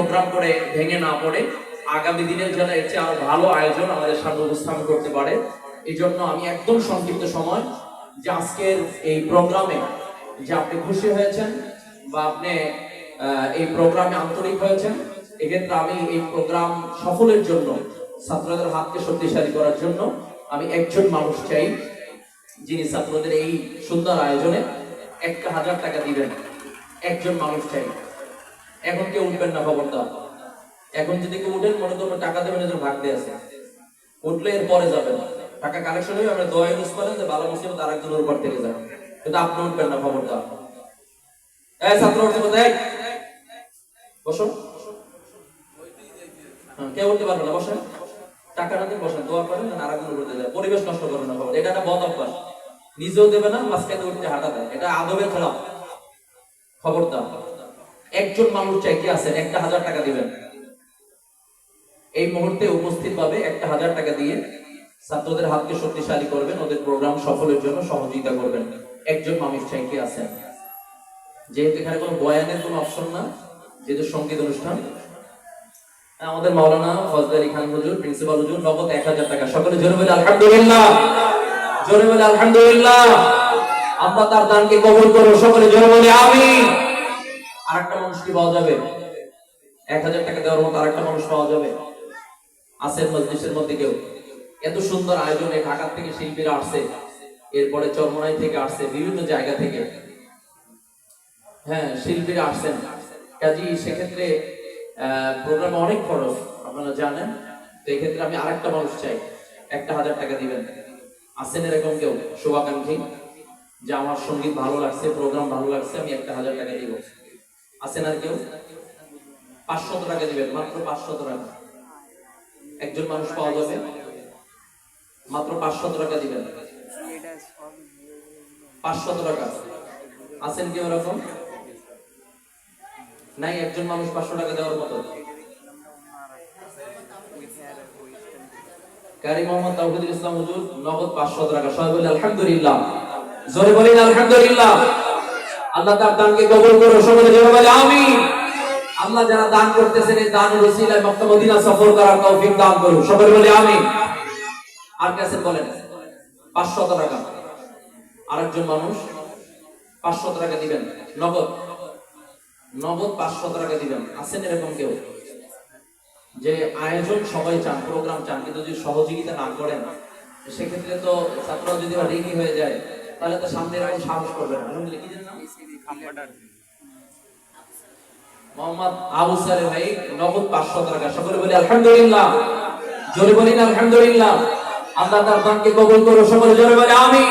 Programme করে ভেঙে না পড়ে আগামী দিনের জন্য এর চেয়ে আরো ভালো আয়োজন আমাদের সামনে উপস্থাপন করতে পারে। এই জন্য আমি একদম সংক্ষিপ্ত সময় যে আজকের এই প্রোগ্রামে যে আপনি খুশি হয়েছেন বা আপনি এই প্রোগ্রামে আন্তরিক হয়েছেন, এক্ষেত্রে আমি এই প্রোগ্রাম সফলের জন্য ছাত্রদের হাতকে শক্তিশালী করার জন্য আমি একজন মানুষ চাই যিনি ছাত্রদের এই সুন্দর আয়োজনে 1000 টাকা দিবেন। একজন মানুষ চাই। এখন কেউ উঠবেন না, খবরদার। এখন যদি কেউ উঠেন মনে করবেন টাকা দেবেন এদের ভাগ দিয়ে আছে, উঠলে এর পরে যাবেন, টাকা কালেকশন হয়ে আমরা দোয়া ইউজ করেন যে ভালো মুসিবত আর একজনের উপর থেকে যাবে, কিন্তু আপনি উঠবেন না, খবরদার। ছাত্র উঠতে কোথায়? বসো। কেউ উঠতে পারবে না, বসেন। টাকা না দিয়ে বসেন, দোয়া করেন আর একজনের উপর দিয়ে যাবে, পরিবেশ নষ্ট করবেন না, খবর। এটা একটা বদ অভ্যাস, নিজেও দেবে না, মাঝখানে উঠতে হাঁটা দেয়, এটা আদবের খেলাফ, খবরদার। একজন মানুষ চাই, কি আছেন? 1000 টাকা দিবেন। এই মুহূর্তে উপস্থিত ভাবে 1000 টাকা দিয়ে ছাত্রদের হাতকে শক্তিশালী করবেন, ওদের প্রোগ্রাম সফলের জন্য সহযোগিতা করবেন। একজন মানুষ চাই, কি আছেন? যেহেতু এখানে কোনো বয়ানের কোনো অপশন না, যেহেতু সঙ্গীত অনুষ্ঠান, আমাদের মাওলানা ফজলে আলী খান হুজুর, প্রিন্সিপাল হুজুর, নগদ 1000 টাকা। সকলে জোরে বলে আলহামদুলিল্লাহ, জোরে বলে আলহামদুলিল্লাহ। আল্লাহ তার দানকে কবুল করো, সকলে জোরে বলে আমিন। আরেকটা মানুষ কি পাওয়া যাবে? 1000 টাকা দেওয়ার মতো আরেকটা মানুষ পাওয়া যাবে? আছেন মজলিসের মধ্যে কেউ? এত সুন্দর আয়োজনে ঢাকা থেকে শিল্পীরা আসছে, এরপরে চরমনাই থেকে আসছে, বিভিন্ন জায়গা থেকে শিল্পীরা আসছেন। কাজী সেক্ষেত্রে প্রোগ্রামে অনেক খরচ, আপনারা জানেন। তো এই ক্ষেত্রে আমি আরেকটা মানুষ চাই, 1000 টাকা দিবেন। আছেন এরকম কেউ শুভাকাঙ্ক্ষী যে আমার সঙ্গীত ভালো লাগছে, প্রোগ্রাম ভালো লাগছে, আমি 1000 টাকা দিব? আছেন আর কেউ? 500 টাকা দিবেন, মাত্র 500 টাকা। একজন মানুষ পাওয়া যাবে, মাত্র 500 টাকা দিবেন। 500 টাকা। আছেন কেউ এরকম? নাই? একজন মানুষ 500 টাকা দেওয়ার মতো? কারি মোহাম্মদ তাওহীদুল ইসলাম হুজুর, নগদ 500 টাকা। সবাই বলে আলহামদুলিল্লাহ, জোরে বলেন আলহামদুলিল্লাহ। আল্লাহ তার দানকে কবুল করো, সকলে জোরে বলে আমিন। আল্লাহ যারা দান করতেছেন এই দানের ওসিলায় মক্কা মদিনা সফর করার তৌফিক দান করুন, সকলে বলে আমিন। আর কাছে বলেন 500 টাকা। আরেকজন মানুষ 500 টাকা দিবেন, নগদ, নগদ 500 টাকা দিবেন। আছেন এরকম কেউ যে আয়োজন সবাই চান, প্রোগ্রাম চান, কিন্তু যদি সহযোগিতা না করেন সেক্ষেত্রে তো ছাত্ররা যদি রেডি হয়ে যায় তাহলে তো সামনে এরকম সাহস করবে না। মোহাম্মদ আবু সালে ভাই, নগদ 500 টাকা। সকলে বলি আলহামদুলিল্লাহ, জোরে বলেন আলহামদুলিল্লাহ। আল্লাহ তার দানকে কবুল করো, সকলে জোরে বলে আমিন।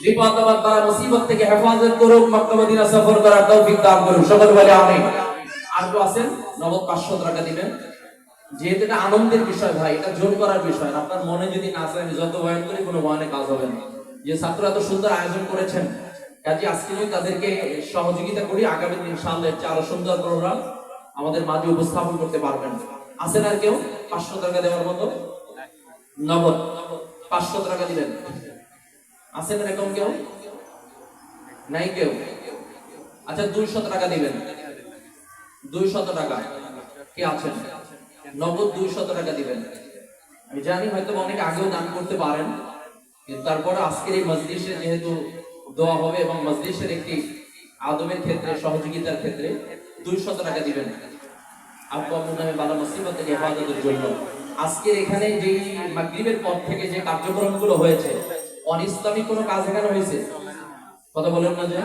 বিপদ আপদ বালা মুসিবত থেকে হেফাজত করুক, মক্কা মদিনা সফর করার তৌফিক দান করুন, সকলে বলে আমিন। আর কেউ আছেন? নগদ 500 টাকা দিবেন। যেহেতু এটা আনন্দের বিষয় ভাই, এটা জোর করার বিষয় না। আপনার মনে যদি না চায়, আমি যত বয়ান করি কোনো বয়ানে কাজ হবে না। যে ছাত্ররা এত সুন্দর আয়োজন করেছেন, কাজে আজকে যদি তাদেরকে সহযোগিতা করি, আগামী দিন ইনশাআল্লাহ আরো সুন্দর প্রোগ্রাম আমাদের মাঝে উপস্থাপন করতে পারবেন। আছেন আর কেউ 500 টাকা দেওয়ার মতো? নগদ 500 টাকা দিবেন। আছেন এরকম কেউ? নাই কেউ? আচ্ছা 200 টাকা দিবেন। 200 টাকা কে আছেন? নগদ 200 টাকা দিবেন। আমি জানি হয়তো অনেকে আগেও দান করতে পারেন, কিন্তু তারপরে আজকের এই মজলিসে যেহেতু দোয়া হবে এবং মজলিসের একটি আদবের ক্ষেত্রে, সহযোগিতার ক্ষেত্রে 200 টাকা দিবেন। আপু আপনার নামে বালা মুসিবত থেকে হেফাজতের জন্য। আজকের এখানে যে মাগরিবের পর থেকে যে কার্যক্রমগুলো হয়েছে, অনিসলামী কোনো কাজ এখানে হয়েছে? কথা বলেন না যে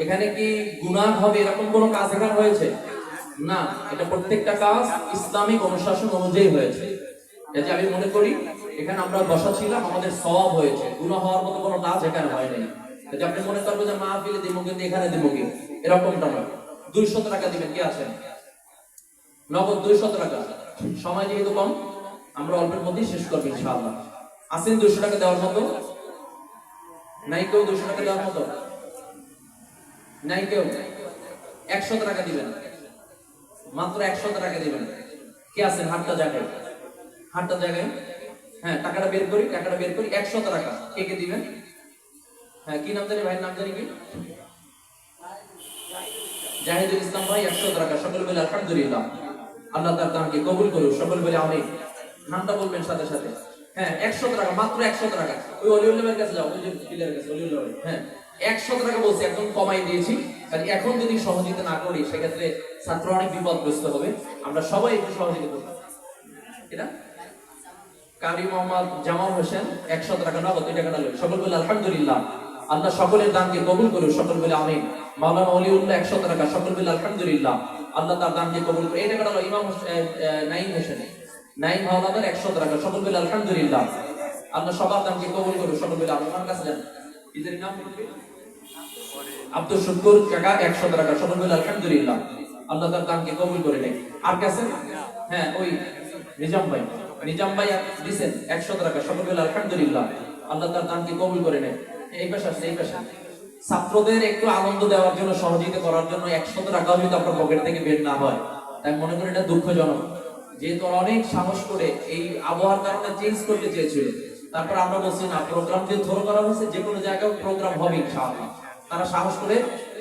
এখানে কি গুনাহ হবে এরকম কোনো কাজ এখানে হয়েছে? না, এটা প্রত্যেকটা কাজ ইসলামিক অনুশাসন অনুযায়ী হয়েছে। যাতে আমি মনে করি এখানে আমরা বসা ছিলাম, আমাদের সওয়াব হয়েছে, গুনাহ হওয়ার মতো কোনো কাজ এখানে হয়নি। যাতে আপনি মনে করবেন যে মাহফিলে দিব কিন্তু এখানে দিব কি, এরকমটা নয়। 200 টাকা দিবেন। কি আছেন? নগদ 200 টাকা। সময় যেহেতু কম, আমরা অল্পের মধ্যেই শেষ করব ইনশাআল্লাহ। আছেন 200 টাকা দেওয়ার মতো? নাই কেউ 200 টাকা দেওয়ার মতো? নাই কেউ? 100 টাকা দিবেন, মাত্র 100 টাকা দিবেন। কে আছেন? হাতটা জায়গায়, হাতটা জায়গায়। টাকাটা বের করি, টাকাটা বের করি। 100 টাকা কে কে দিবেন? কি নাম জানি ভাইয়ের নাম জানি কি? জাহিদুল ইসলাম ভাই, 100 টাকা। সকলে বলে আলহামদুলিল্লাহ। আল্লাহ তার দানকে কবুল করুন, সকল বলে আমিন। নামটা বলবেন সাথে সাথে। হ্যাঁ, 100 টাকা, মাত্র 100 টাকা। ওই অলিউল্লাহের কাছে যাও, ওই যে পিলারের কাছে, অলিউল্লাহ। হ্যাঁ, 100 টাকা বলছি, একদম কমাই দিয়েছি। কারণ এখন যদি সহযোগিতা না করি সেক্ষেত্রে ছাত্র অনেক বিপদগ্রস্ত হবে। আমরা সবাই একটু সহযোগিতা করব, এটা কারি মোহাম্মদ জামাল হোসেন 100 টাকা নগদ, 2 টাকা লই। সকল বলে আলহামদুলিল্লাহ। আল্লাহ সকলের দানকে কবুল করুন, সকল বলে আমিন। মাওলানা অলিউল্লাহ 100 টাকা, সকল বলে আলহামদুলিল্লাহ। আল্লাহ তার দানকে কবুল করুন। এই টাকাটা হলো ইমাম নাইম হোসেন, নাইম হাওলাদার 100 টাকা, সকল বলে আলহামদুলিল্লাহ। আল্লাহ সবার দানকে কবুল করুন, সকল বলে আমিন। আমার কাছে যান, এদের নাম কি? আব্দুল শুকুর কাকা 100 টাকা, সকল বলে আলহামদুলিল্লাহ। আল্লাহ তার দানকে কবুল করে নেয়। আর কাছে হ্যাঁ, ওই নিজাম ভাই, নিজাম ভাই দিবেন 100 টাকা, সকল বলে আলহামদুলিল্লাহ। আল্লাহ তার দানকে কবুল করে নেয়। এই পাশে আছে, এই পাশে। ছাত্রদের একটু আনন্দ দেওয়ার জন্য, সহযোগিতা করার জন্য 100 টাকা যদি আপনার পকেট থেকে বের না হয়, তাই মনে করি এটা দুঃখজনক। যেহেতু অনেক সাহস করে এই আবহাওয়ার কারণে চেঞ্জ করতে চেয়েছিল, তারপর আমরা বলছি না, প্রোগ্রাম যে থ্রো করা হয়েছে, যে কোনো জায়গায় প্রোগ্রাম হবে ইনশাআল্লাহ। তারা সাহস করে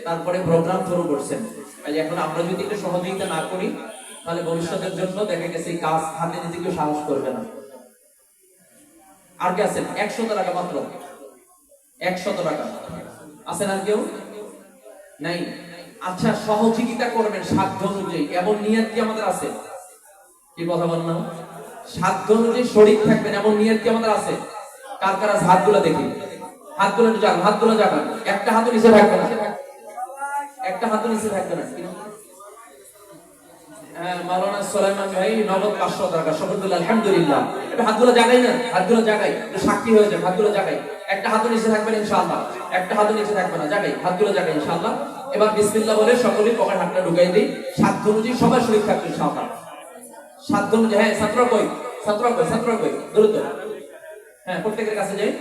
তারপরে প্রোগ্রাম থ্রো করছেন। এখন আমরা যদি একটু সহযোগিতা না করি, তাহলে ভবিষ্যতের জন্য দেখা গেছে এই কাজ হাতে নিতে কেউ সাহস করবে না। আর কে আছেন? 100 টাকা মাত্র, 100 টাকা আছেন? আর কেউ নাই? আচ্ছা, সহযোগিতা করবেন সাধ্য অনুযায়ী, এমন নিয়ত কি আমাদের আছে? কি কথা বল না? সাধ্য অনুযায়ী শরীক থাকবেন, এমন নিয়ত কি আমাদের আছে? কার কার আছে? হাতগুলো দেখি, হাতগুলো জাগান, হাতগুলো জাগান। একটা হাতও নিচে থাকবে না, একটা হাতও নিচে থাকবে না। মাওলানা সুলাইমান ভাই নগদ 500 টাকা, সকল বলে আলহামদুলিল্লাহ। এটা হাতগুলো জাগাই না, হাতগুলো জাগাই, একটু সাক্ষী হয়ে যায়, হাতগুলো জাগাই। একটা হাতও নিচে থাকবে না ইনশাআল্লাহ, একটা হাতও নিচে থাকবে না, জাগাই, হাতগুলো জাগাই ইনশাআল্লাহ। এবার বিসমিল্লাহ বলে সকলেই পকেট হাতটা ঢুকাই দেই। সাধ্য অনুযায়ী সবাই শরীক থাকবে ইনশাআল্লাহ, সাধ্য অনুযায়ী। হ্যাঁ, ছাত্র কই, ছাত্র কই, ছাত্র কই, দ্রুত। হ্যাঁ, প্রত্যেকের কাছে যাই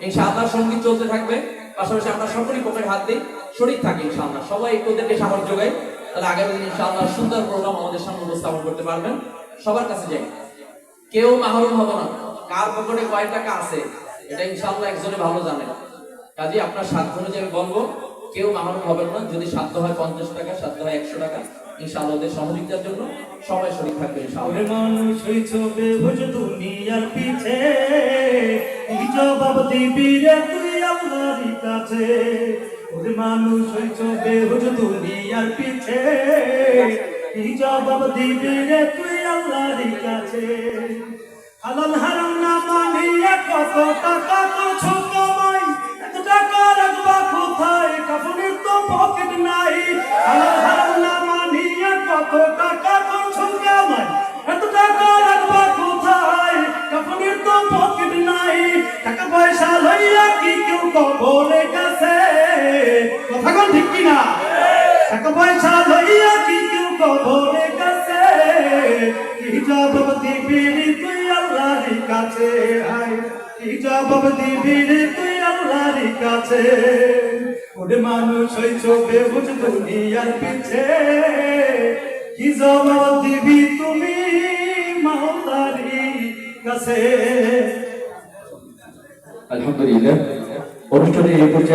ইনশাআল্লাহ। সঙ্গীত চলতে থাকবে, পাশাপাশি আমরা সকলেই পকেট হাত দিই, শরীক থাকি ইনশাআল্লাহ। সবাই একটু ওদেরকে সাহস যোগাই, তাহলে আগামী দিন ইনশাআল্লাহ সুন্দর প্রোগ্রাম আমাদের সামনে উপস্থাপন করতে পারবেন। সবার কাছে যাই, কেউ মাহরুম হবে না। কার পকেটে কয় টাকা আছে এটা ইনশাআল্লাহ একজনে ভালো জানে। কাজে আপনার সাধ্য অনুযায়ী বলবো, কেউ মাহরুম হবেন না। যদি সাধ্য হয় 50 টাকা, সাধ্য হয় 100 টাকা, ইনশাআল্লাহ ওদের সহযোগিতার জন্য সবাই শরীক থাকবে ইনশাআল্লাহ। মানুষ হইছো বেহুশ দুনিয়ার পিছে, কি জবাব দিবি রে তুই আল্লাহর কাছে? ওরে মানুষ হইছো বেহুশ দুনিয়ার পিছে, কি জবাব দিবি রে তুই আল্লাহর কাছে? হালাল হারাম না মানিয়ে কত টাকা করছো কামাই, এত টাকা রাখবা কোথায়? কাফনের তো পকেট নাই। হালাল হারাম না মানিয়ে কত টাকা করছো কামাই, এত টাকা রাখবা কোথায়? কাফনের তো পকেট নাই। টাকা পয়সা লইয়া কি কেউ কবরে গেছে? কথা কোন ঠিক কিনা? টাকা পয়সা লইয়া কি কেউ কবরে গেছে? কি জবাব দিবি তুই আল্লাহর কাছে? কি জবাব দিবি তুই আল্লাহর কাছে? ওরে মানুষ হইছো বেহুশ দুনিয়ার পিছে, কি জবাব দিবি তুমি মাওলার কাছে? আলহামদুলিল্লাহ, অনুষ্ঠানের এই পর্যায়ে